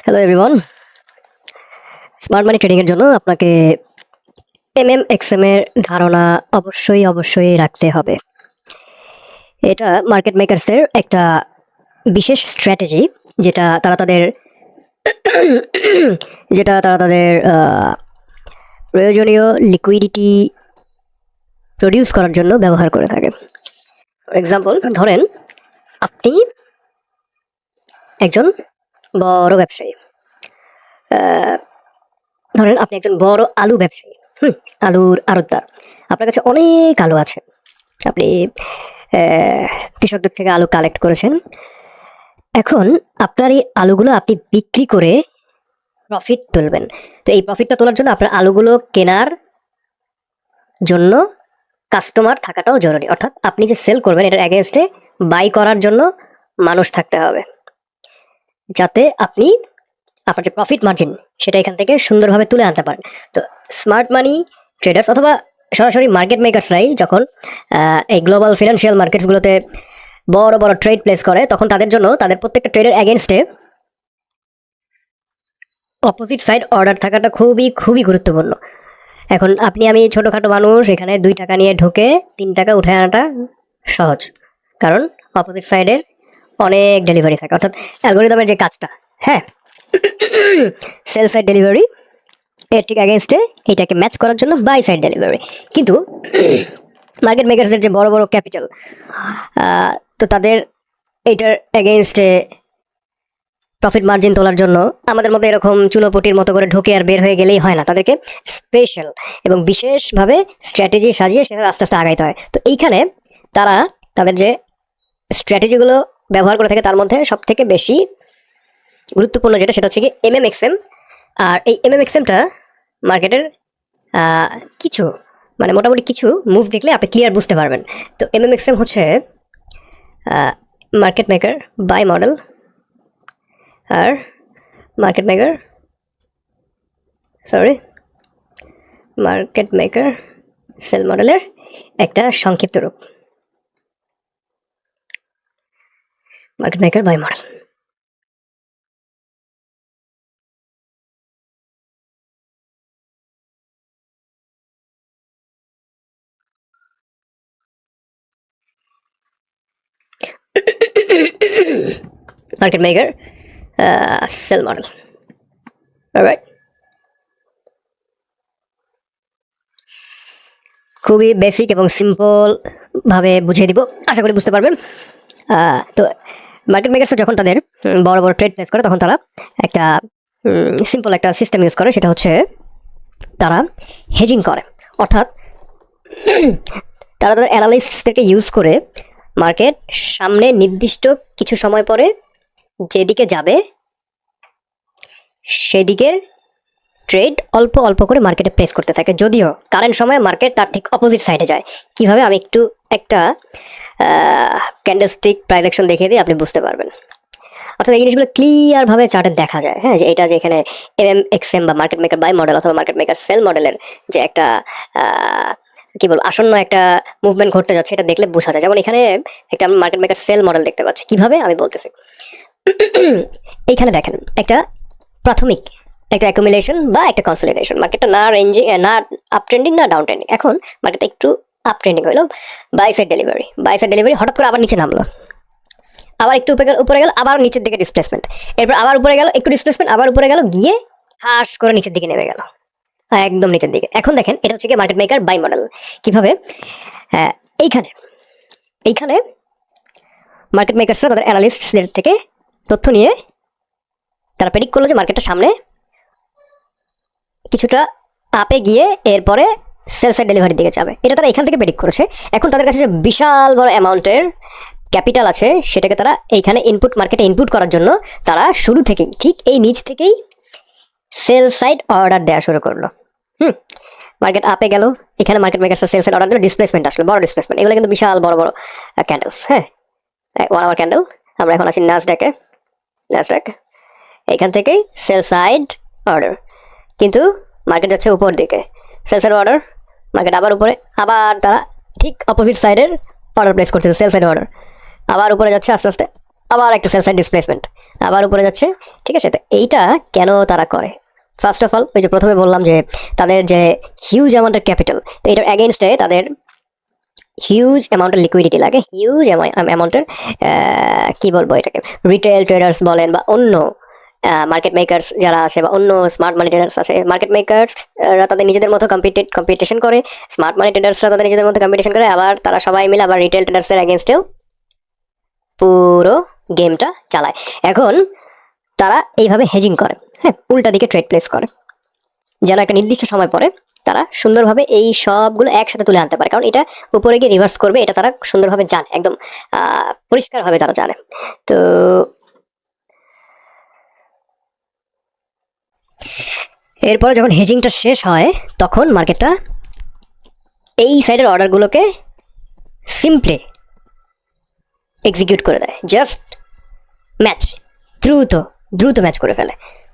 Hello everyone, smart মানি trading এর জন্য আপনাকে এমএমএক্সএম এর ধারণা অবশ্যই রাখতে হবে। এটা মার্কেট মেকারসের একটা বিশেষ স্ট্র্যাটেজি, যেটা তারা তাদের প্রয়োজনীয় লিকুইডিটি প্রডিউস করার জন্য ব্যবহার করে থাকে। ফর এক্সাম্পল, ধরেন আপনি একজন বড় ব্যবসায়ী, ধরেন আপনি একজন বড় আলু ব্যবসায়ী, আলুর আড়তদার। আপনার কাছে অনেক আলু আছে, আপনি কৃষকদের থেকে আলু কালেক্ট করেছেন। এখন আপনার এই আলুগুলো আপনি বিক্রি করে প্রফিট তুলবেন। তো এই প্রফিটটা তোলার জন্য আপনার আলুগুলো কেনার জন্য কাস্টমার থাকাটাও জরুরি। অর্থাৎ আপনি যে সেল করবেন এটার অ্যাগেনস্টে বাই করার জন্য মানুষ থাকতে হবে, যাতে আপনি আপনার যে প্রফিট মার্জিন সেটা এখান থেকে সুন্দরভাবে তুলে আনতে পারেন। তো স্মার্ট মানি ট্রেডার্স অথবা সরাসরি মার্কেট মেকার্সরাই যখন এই গ্লোবাল ফিনান্সিয়াল মার্কেটসগুলোতে বড় বড় ট্রেড প্লেস করে, তখন তাদের জন্য তাদের প্রত্যেকটা ট্রেডের অ্যাগেনস্টে অপোজিট সাইড অর্ডার থাকাটা খুবই গুরুত্বপূর্ণ। এখন আপনি আমি ছোটোখাটো মানুষ, এখানে 2 টাকা নিয়ে ঢুকে 3 টাকা উঠে আনাটা সহজ, কারণ অপোজিট সাইডের অনেক ডেলিভারি থাকে। অর্থাৎ অ্যালগোরিদমের যে কাজটা, হ্যাঁ, সেল সাইড ডেলিভারি এর ঠিক অ্যাগেনস্টে এইটাকে ম্যাচ করার জন্য বাই সাইড ডেলিভারি। কিন্তু মার্কেট মেকারসদের যে বড় বড় ক্যাপিটাল, তো তাদের এইটার অ্যাগেনস্টে প্রফিট মার্জিন তোলার জন্য আমাদের মধ্যে এরকম চুলোপটির মতো করে ঢুকে আর বের হয়ে গেলেই হয় না, তাদেরকে স্পেশাল এবং বিশেষভাবে স্ট্র্যাটেজি সাজিয়ে সেভাবে আস্তে আস্তে আগাইতে হয়। তো এইখানে তারা তাদের যে স্ট্র্যাটেজিগুলো ব্যবহার করে থাকে তার মধ্যে সবথেকে বেশি গুরুত্বপূর্ণ যেটা, সেটা হচ্ছে কি এমএমএক্সএম। আর এই এমএমএক্সএমটা মার্কেটের কিছু মোটামুটি কিছু মুভ দেখলে আপনি ক্লিয়ার বুঝতে পারবেন। তো এমএমএক্সএম হচ্ছে মার্কেট মেকার বাই মডেল আর মার্কেট মেকার সেল মডেলের একটা সংক্ষিপ্ত রূপ, market maker buy model. Market maker sell model. Alright, খুবই বেসিক এবং সিম্পল ভাবে বুঝিয়ে দিব, আশা করি বুঝতে পারবেন। তো মার্কেট মেকারস যখন তাদের বড় বড় ট্রেড প্লেস করে, তখন তারা একটা সিম্পল একটা সিস্টেম ইউজ করে, সেটা হচ্ছে তারা হেজিং করে। অর্থাৎ তারা তাদের অ্যানালিস্টদেরকে ইউজ করে মার্কেট সামনে নির্দিষ্ট কিছু সময় পরে যেদিকে যাবে সেদিকের ট্রেড অল্প অল্প করে মার্কেটে প্লেস করতে থাকে, যদিও কারেন্ট সময়ে মার্কেট তার ঠিক অপোজিট সাইডে যায়। কিভাবে, আমি একটু একটা ক্যান্ডেলস্টিক প্রাইস অ্যাকশন দেখিয়ে দিই, আপনি বুঝতে পারবেন। অর্থাৎ এই জিনিসগুলো ক্লিয়ারভাবে চার্টে দেখা যায়, হ্যাঁ, যে এটা যে এখানে এমএমএক্সএম বা মার্কেট মেকার বাই মডেল অথবা মার্কেট মেকার সেল মডেলের যে একটা কি বলবো আসন্ন একটা মুভমেন্ট ঘটতে যাচ্ছে, এটা দেখলে বোঝা যায়। যেমন এখানে একটা মার্কেট মেকার সেল মডেল দেখতে পাচ্ছি। কিভাবে আমি বলতেছি, এইখানে দেখেন একটা প্রাথমিক একটা অ্যাকুমুলেশন বা একটা কনসলিডেশন। মার্কেটটা না রেঞ্জিং, না আপ ট্রেন্ডিং না ডাউন ট্রেন্ডিং। এখন মার্কেটটা একটু আপ ট্রেন্ডিং হলো, বাই সাইড ডেলিভারি হঠাৎ করে আবার নিচে নামলো, আবার একটু উপরে গেল, আবার নিচের দিকে ডিসপ্লেসমেন্ট, এরপর আবার উপরে গেল, একটু ডিসপ্লেসমেন্ট, আবার উপরে গেল, গিয়ে হাস করে নিচের দিকে নেমে গেল, একদম নিচের দিকে। এখন দেখেন এটা হচ্ছে কি মার্কেট মেকার বাই মডেল। কিভাবে, এইখানে মার্কেট মেকারসরা তাদের অ্যানালিস্টদের থেকে তথ্য নিয়ে তারা প্রেডিক্ট করলো যে মার্কেটটা সামনে কিছুটা আপে গিয়ে এরপরে সেল সাইড ডেলিভারির দিকে যাবে। এটা তারা এখান থেকে প্রেডিক্ট করেছে। এখন তাদের কাছে যে বিশাল বড় অ্যামাউন্টের ক্যাপিটাল আছে, সেটাকে তারা এইখানে মার্কেটে ইনপুট করার জন্য তারা শুরু থেকেই ঠিক এই নিচ থেকেই সেল সাইড অর্ডার দেওয়া শুরু করলো। মার্কেট আপে গেল, এখানে market makers sell side order দিল, ডিসপ্লেসমেন্ট আসলো, বড় ডিসপ্লেসমেন্ট। এগুলো কিন্তু বিশাল বড় বড় ক্যান্ডেলস, হ্যাঁ, 1 আওয়ার ক্যান্ডেল। আমরা এখন আছি নাসডাক, এইখান থেকেই সেল সাইড অর্ডার, কিন্তু মার্কেট যাচ্ছে উপর দিকে, সেল সাইড অর্ডার, মার্কেট আবার উপরে, আবার তারা ঠিক অপোজিট সাইডের অর্ডার প্লেস করতেছে, সেল সাইড অর্ডার, আবার উপরে যাচ্ছে আস্তে আস্তে, আবার একটা সেল সাইড ডিসপ্লেসমেন্ট, আবার উপরে যাচ্ছে। ঠিক আছে, তো এইটা কেন তারা করে? ফার্স্ট অফ অল, ওই যে প্রথমে বললাম যে তাদের যে হিউজ অ্যামাউন্টের ক্যাপিটাল, তো এটার এগেনস্টে তাদের হিউজ অ্যামাউন্টের লিকুইডিটি লাগে, হিউজ অ্যামাউন্টের কি বলবো এটাকে, রিটেল ট্রেডার্স বলেন বা অন্য মার্কেট মেকার্স যারা আছে বা অন্য স্মার্ট মানি ট্রেডার্স আছে, মার্কেট মেকার্সরা তাদের নিজেদের মতো কম্পিটিশন করে, স্মার্ট মানি ট্রেডার্সরা তাদের নিজেদের মতো কম্পিটিশন করে, আবার তারা সবাই মিলে আবার রিটেল ট্রেডার্সের এগেনস্টেও পুরো গেমটা চালায়। এখন তারা এইভাবে হেজিং করে, হ্যাঁ, উল্টা দিকে ট্রেড প্লেস করে, যেন একটা নির্দিষ্ট সময় পরে তারা সুন্দরভাবে এই সবগুলো একসাথে তুলে আনতে পারে, কারণ এটা উপরে গিয়ে রিভার্স করবে, এটা তারা সুন্দরভাবে জানে, একদম পরিষ্কারভাবে তারা জানে। তো এরপরে যখন হেজিংটা শেষ হয় তখন মার্কেটটা এই সাইডের অর্ডারগুলোকে সিম্পলি এক্সিকিউট করে দেয়, জাস্ট ম্যাচ, দ্রুত দ্রুত ম্যাচ করে ফেলে,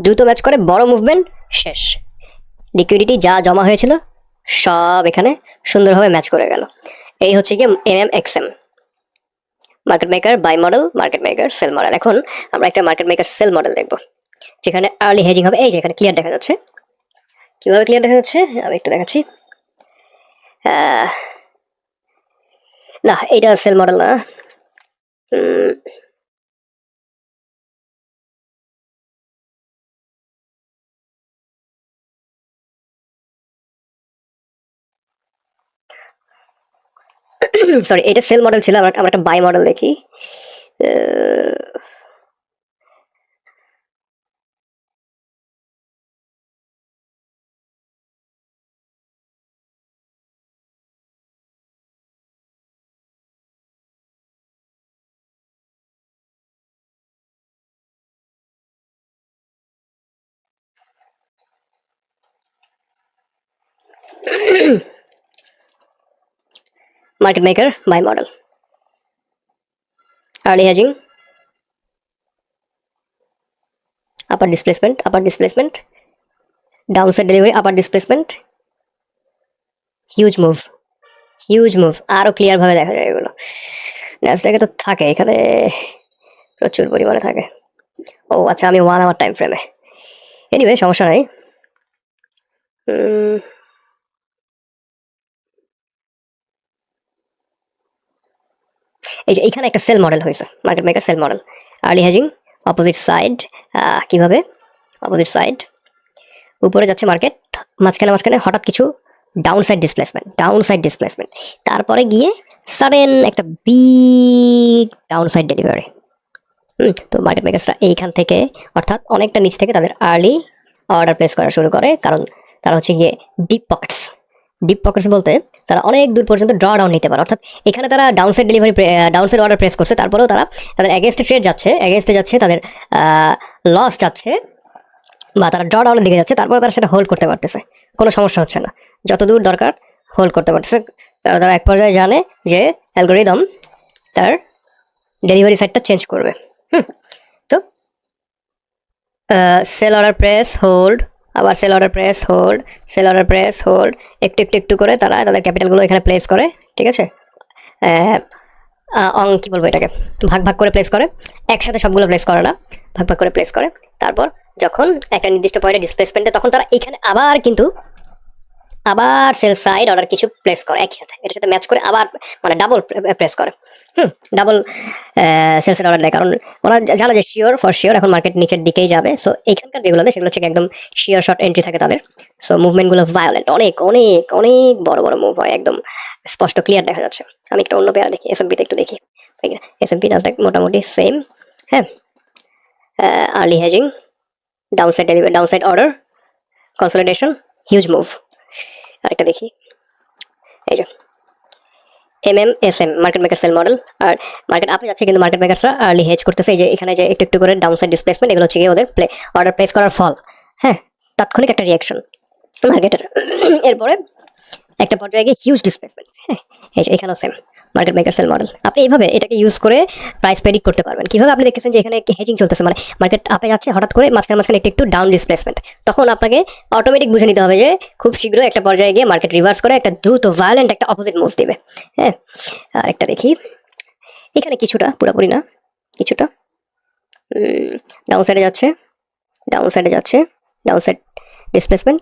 দ্রুত ম্যাচ করে, বড় মুভমেন্ট শেষ, লিকুইডিটি যা জমা হয়েছিল সব এখানে সুন্দরভাবে ম্যাচ করে গেল। এই হচ্ছে কি MMXM, market maker buy model, market maker sell model. এখন আমরা একটা মার্কেট মেকার সেল মডেল দেখব, যেখানে আর্লি হেজিং হবে। এই যে এখানে ক্লিয়ার দেখা যাচ্ছে, কিভাবে ক্লিয়ার দেখা যাচ্ছে আমি একটু দেখাচ্ছি। না, এটা সেল মডেল না। সরি, এটা সেল মডেল ছিল, আমরা একটা বাই মডেল দেখি। Market maker buy model, early hedging, upper displacement, downside delivery, upper displacement, huge move, আরো ক্লিয়ার ভাবে দেখা যায় এগুলো। ন্যাসডাকে তো থাকে, এখানে প্রচুর পরিমাণে থাকে। ও আচ্ছা, আমি 1 আওয়ার টাইম ফ্রেমে, এনিওয়ে সমস্যা নাই। এই যে এইখানে একটা সেল মডেল হয়েছে, market maker sell model, early hedging, opposite side, কিভাবে অপোজিট সাইড, উপরে যাচ্ছে মার্কেট, মাঝখানে হঠাৎ কিছু ডাউনসাইড ডিসপ্লেসমেন্ট, তারপরে গিয়ে সাডেন একটা বিগ ডাউনসাইড ডেলিভারি। তো মার্কেট মেকার্সরা এইখান থেকে, অর্থাৎ অনেকটা নিচ থেকে তাদের আর্লি অর্ডার প্লেস করা শুরু করে, কারণ তারা হচ্ছে গিয়ে ডিপ পকেটস বলতে তারা অনেক দূর পর্যন্ত ড্র ডাউন নিতে পারে। অর্থাৎ এখানে তারা ডাউনসাইড অর্ডার প্রেস করছে, তারপরেও তাদের এগেনস্টে ট্রেড যাচ্ছে, তাদের লস যাচ্ছে, বা তারা ড্র ডাউনের দিকে যাচ্ছে, তারপরে তারা সেটা হোল্ড করতে পারতেছে, কোনো সমস্যা হচ্ছে না, যত দূর দরকার হোল্ড করতে পারতেছে, কারণ তারা এক পর্যায়ে জানে যে অ্যালগোরিদম তার ডেলিভারি সাইডটা চেঞ্জ করবে। তো সেল অর্ডার প্রেস হোল্ড, আবার সেল অর্ডার প্রেস হোল্ড, একটু করে তারা তাদের ক্যাপিটালগুলো এখানে প্লেস করে। ঠিক আছে, কি বলবো এটাকে, ভাগ করে প্লেস করে, একসাথে সবগুলো প্লেস করে না, ভাগ করে প্লেস করে। তারপর যখন একটা নির্দিষ্ট পয়েন্টে ডিসপ্লেসমেন্ট দেয়, তখন তারা এইখানে আবার সেল সাইড অর্ডার কিছু প্লেস করে একই সাথে, এটার সাথে ম্যাচ করে, আবার মানে ডাবল প্রেস করে, ডাবল সেল সাইড অর্ডার দেয়, কারণ ওরা জানে যে ফর শিওর এখন মার্কেট নিচের দিকেই যাবে। সো এইখানকার যেগুলো দেয় সেগুলো হচ্ছে একদম শিওর শর্ট এন্ট্রি থাকে তাদের। সো মুভমেন্টগুলো ভায়োলেন্ট, অনেক বড় মুভ হয়, একদম স্পষ্ট ক্লিয়ার দেখা যাচ্ছে। আমি একটা অন্য পেয়ার দেখি, S&P-তে একটু দেখি। S&P নাসডাক মোটামুটি সেম। হ্যাঁ, early hedging, downside order, consolidation, huge move. আরেকটা দেখি, এই যে MMSM, market maker sell model. আর মার্কেট আপে যাচ্ছে, কিন্তু মার্কেট মেকারসরা আর্লি হেজ করতেছে। এই যে এখানে যে একটু করে ডাউনসাইড ডিসপ্লেসমেন্ট, এগুলো হচ্ছে ওদের অর্ডার প্লেস করার ফল। হ্যাঁ, তাৎক্ষণিক একটা রিয়াকশন মার্কেটের। এরপরে একটা পর্যায়ে গিয়ে হিউজ ডিসপ্লেসমেন্ট। হ্যাঁ, এই যে এখানেও same market maker sell model. আপনি এইভাবে এটাকে ইউজ করে প্রাইস প্রেডিক্ট করতে পারবেন। কিভাবে? আপনি দেখতেছেন যে এখানে হেজিং চলতেছে, মানে মার্কেট আপে যাচ্ছে, হঠাৎ করে মাঝখানে একটু ডাউন ডিসপ্লেসমেন্ট, তখন আপনাকে অটোমেটিক বুঝে নিতে হবে যে খুব শীঘ্রই একটা পর্যায়ে গিয়ে মার্কেট রিভার্স করে একটা দ্রুত ভায়োলেন্ট একটা অপোজিট মুভ দিবে। হ্যাঁ, আর একটা দেখি, এখানে কিছুটা, পুরোপুরি না, কিছুটা ডাউন সাইডে যাচ্ছে, ডাউন সাইডে যাচ্ছে, ডাউন সাইড ডিসপ্লেসমেন্ট,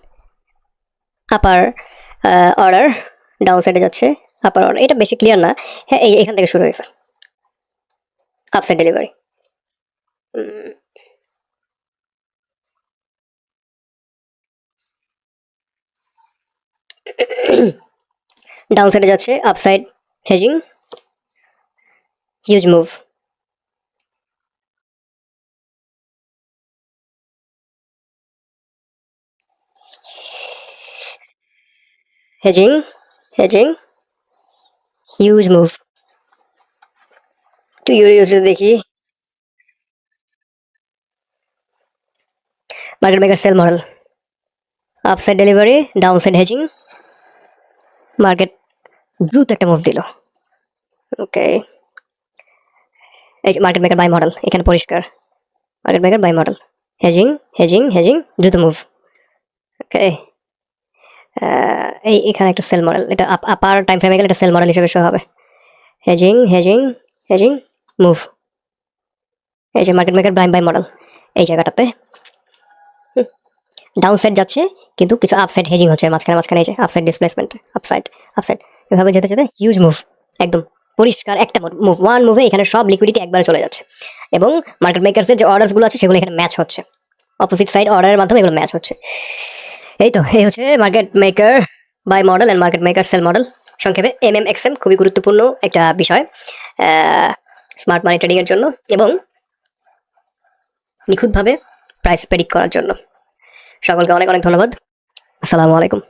আপার অর্ডার, ডাউন সাইডে যাচ্ছে, আপার অর্ডার। এটা বেশি ক্লিয়ার না। হ্যাঁ, এখান থেকে শুরু হয়েছে আপসাইড ডেলিভারি। ডাউন সাইডে যাচ্ছে, upside hedging, huge move. Hedging, hedging, huge move. Two USD দেখি, market maker sell model, upside delivery, down side hedging, market দ্রুত একটা মুভ দিল। ওকে, এই যে মার্কেট মেকার বাই মডেল, এখানে পরিষ্কার market maker buy model, hedging, hedging, hedging, দ্রুত move. Okay, এই এখানে একটা সেল মডেল, এটা আপার টাইম ফ্রেমে গেলে এটা সেল মডেল হিসেবে শো হবে। Hedging, hedging, hedging, move. এই যে মার্কেট মেকার বাই মডেল, এই জায়গাটাতে ডাউন সাইড যাচ্ছে, কিন্তু কিছু আপসাইড হেজিং হচ্ছে মাঝখানে মাঝখানে। এই যে আপসাইড ডিসপ্লেসমেন্ট, আপসাইড আপসাইড, এভাবে যেতে যেতে হিউজ মুভ, একদম পরিষ্কার একটা মুভ, ওয়ান মুভে এখানে সব লিকুইডিটি একবারে চলে যাচ্ছে। এবং মার্কেট মেকার্সের যে অর্ডারসগুলো আছে সেগুলো এখানে ম্যাচ হচ্ছে, অপোজিট সাইড অর্ডারের মাধ্যমে এগুলো ম্যাচ হচ্ছে। এই তো, এই হচ্ছে market maker buy model and market maker sell model, সংক্ষেপে MMXM। খুবই গুরুত্বপূর্ণ একটা বিষয় স্মার্ট মানি ট্রেডিং এর জন্য এবং নিখুঁতভাবে প্রাইস প্রেডিক্ট করার জন্য। সকলকে অনেক অনেক ধন্যবাদ। আসসালামু আলাইকুম।